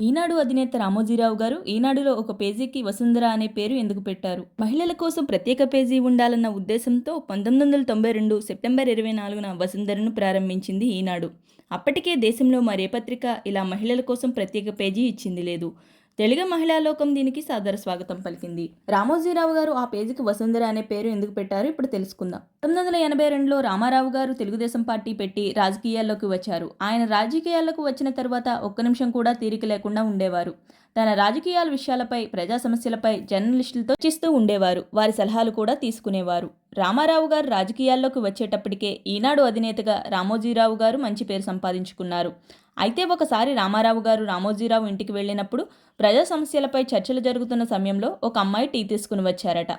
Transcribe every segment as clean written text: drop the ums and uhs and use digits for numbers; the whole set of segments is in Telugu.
ఈనాడు అధినేత రామోజీరావు గారు ఈనాడులో ఒక పేజీకి వసుంధర అనే పేరు ఎందుకు పెట్టారు? మహిళల కోసం ప్రత్యేక పేజీ ఉండాలన్న ఉద్దేశంతో 1992 సెప్టెంబర్ 24న వసుంధరను ప్రారంభించింది ఈనాడు. అప్పటికే దేశంలో మరే పత్రిక ఇలా మహిళల కోసం ప్రత్యేక పేజీ ఇచ్చింది లేదు. తెలుగు మహిళా లోకం దీనికి సాదర స్వాగతం పలికింది. రామోజీరావు గారు ఆ పేజీకి వసుంధర అనే పేరు ఎందుకు పెట్టారో ఇప్పుడు తెలుసుకుందాం. 1982లో రామారావు గారు తెలుగుదేశం పార్టీ పెట్టి రాజకీయాల్లోకి వచ్చారు. ఆయన రాజకీయాల్లోకి వచ్చిన తర్వాత ఒక్క నిమిషం కూడా తీరిక లేకుండా ఉండేవారు. తన రాజకీయాల విషయాలపై, ప్రజా సమస్యలపై జర్నలిస్టులతో చర్చిస్తూ ఉండేవారు. వారి సలహాలు కూడా తీసుకునేవారు. రామారావు గారు రాజకీయాల్లోకి వచ్చేటప్పటికే ఈనాడు అధినేతగా రామోజీరావు గారు మంచి పేరు సంపాదించుకున్నారు. అయితే ఒకసారి రామారావు గారు రామోజీరావు ఇంటికి వెళ్ళినప్పుడు ప్రజా సమస్యలపై చర్చలు జరుగుతున్న సమయంలో ఒక అమ్మాయి టీ తీసుకుని వచ్చారట.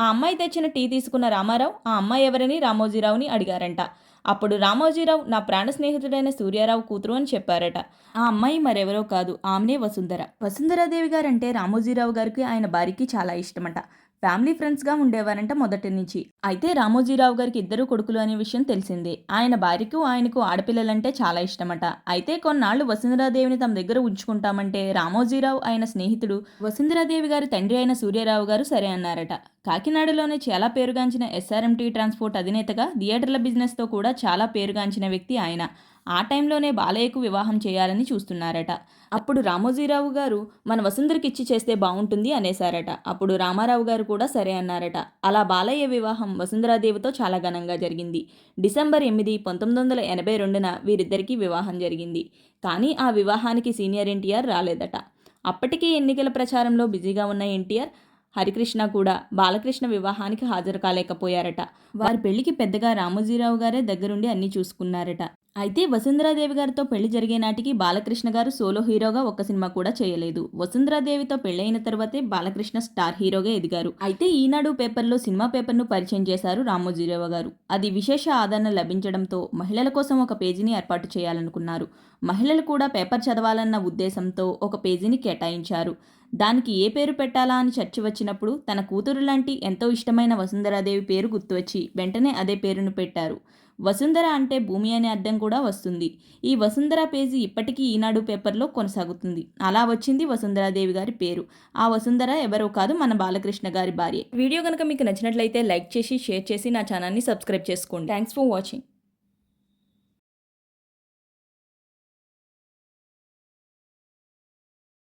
ఆ అమ్మాయి తెచ్చిన టీ తీసుకున్న రామారావు ఆ అమ్మాయి ఎవరని రామోజీరావుని అడిగారంట. అప్పుడు రామోజీరావు నా ప్రాణ స్నేహితుడైన సూర్యారావు కూతురు అని చెప్పారట. ఆ అమ్మాయి మరెవరో కాదు, ఆమెనే వసుంధర. వసుంధరాదేవి గారంటే రామోజీరావు గారికి ఆయన భార్యకి చాలా ఇష్టమట. ఫ్యామిలీ ఫ్రెండ్స్గా ఉండేవారంట మొదటి నుంచి. అయితే రామోజీరావు గారికి ఇద్దరు కొడుకులు అనే విషయం తెలిసిందే. ఆయన భార్యకు ఆయనకు ఆడపిల్లలంటే చాలా ఇష్టమట. అయితే కొన్నాళ్లు వసుంధరాదేవిని తమ దగ్గర ఉంచుకుంటామంటే రామోజీరావు ఆయన స్నేహితుడు వసుంధరాదేవి గారి తండ్రి అయిన సూర్యారావు గారు సరే అన్నారట. కాకినాడలోనే చాలా పేరుగాంచిన ఎస్ఆర్ఎంటీ ట్రాన్స్పోర్ట్ అధినేతగా థియేటర్ల బిజినెస్తో కూడా చాలా పేరుగాంచిన వ్యక్తి ఆయన. ఆ టైంలోనే బాలయ్యకు వివాహం చేయాలని చూస్తున్నారట. అప్పుడు రామోజీరావు గారు మన వసుంధరకి ఇచ్చి చేస్తే బాగుంటుంది అనేసారట. అప్పుడు రామారావు గారు కూడా సరే అన్నారట. అలా బాలయ్య వివాహం వసుంధరాదేవితో చాలా ఘనంగా జరిగింది. డిసెంబర్ 8, 1982న వీరిద్దరికీ వివాహం జరిగింది. కానీ ఆ వివాహానికి సీనియర్ ఎన్టీఆర్ రాలేదట. అప్పటికే ఎన్నికల ప్రచారంలో బిజీగా ఉన్న ఎన్టీఆర్, హరికృష్ణ కూడా బాలకృష్ణ వివాహానికి హాజరు కాలేకపోయారట. వారి పెళ్లికి పెద్దగా రామోజీరావు గారే దగ్గరుండి అన్నీ చూసుకున్నారట. అయితే వసుంధరాదేవి గారితో పెళ్లి జరిగే నాటికి బాలకృష్ణ గారు సోలో హీరోగా ఒక్క సినిమా కూడా చేయలేదు. వసుంధరాదేవితో పెళ్లైన తర్వాతే బాలకృష్ణ స్టార్ హీరోగా ఎదిగారు. అయితే ఈనాడు పేపర్లో సినిమా పేపర్ను పరిచయం చేశారు రామోజీరావు గారు. అది విశేష ఆదరణ లభించడంతో మహిళల కోసం ఒక పేజీని ఏర్పాటు చేయాలనుకున్నారు. మహిళలు కూడా పేపర్ చదవాలన్న ఉద్దేశంతో ఒక పేజీని కేటాయించారు. దానికి ఏ పేరు పెట్టాలా అని చర్చ వచ్చినప్పుడు తన కూతురు లాంటి ఎంతో ఇష్టమైన వసుంధరాదేవి పేరు గుర్తువచ్చి వెంటనే అదే పేరును పెట్టారు. వసుంధర అంటే భూమి అనే అర్థం కూడా వస్తుంది. ఈ వసుంధర పేజీ ఇప్పటికీ ఈనాడు పేపర్లో కొనసాగుతుంది. అలా వచ్చింది వసుంధరాదేవి గారి పేరు. ఆ వసుంధర ఎవరో కాదు, మన బాలకృష్ణ గారి భార్య. వీడియో కనుక మీకు నచ్చినట్లయితే లైక్ చేసి, షేర్ చేసి నా ఛానల్ని సబ్స్క్రైబ్ చేసుకోండి. Thanks for watching.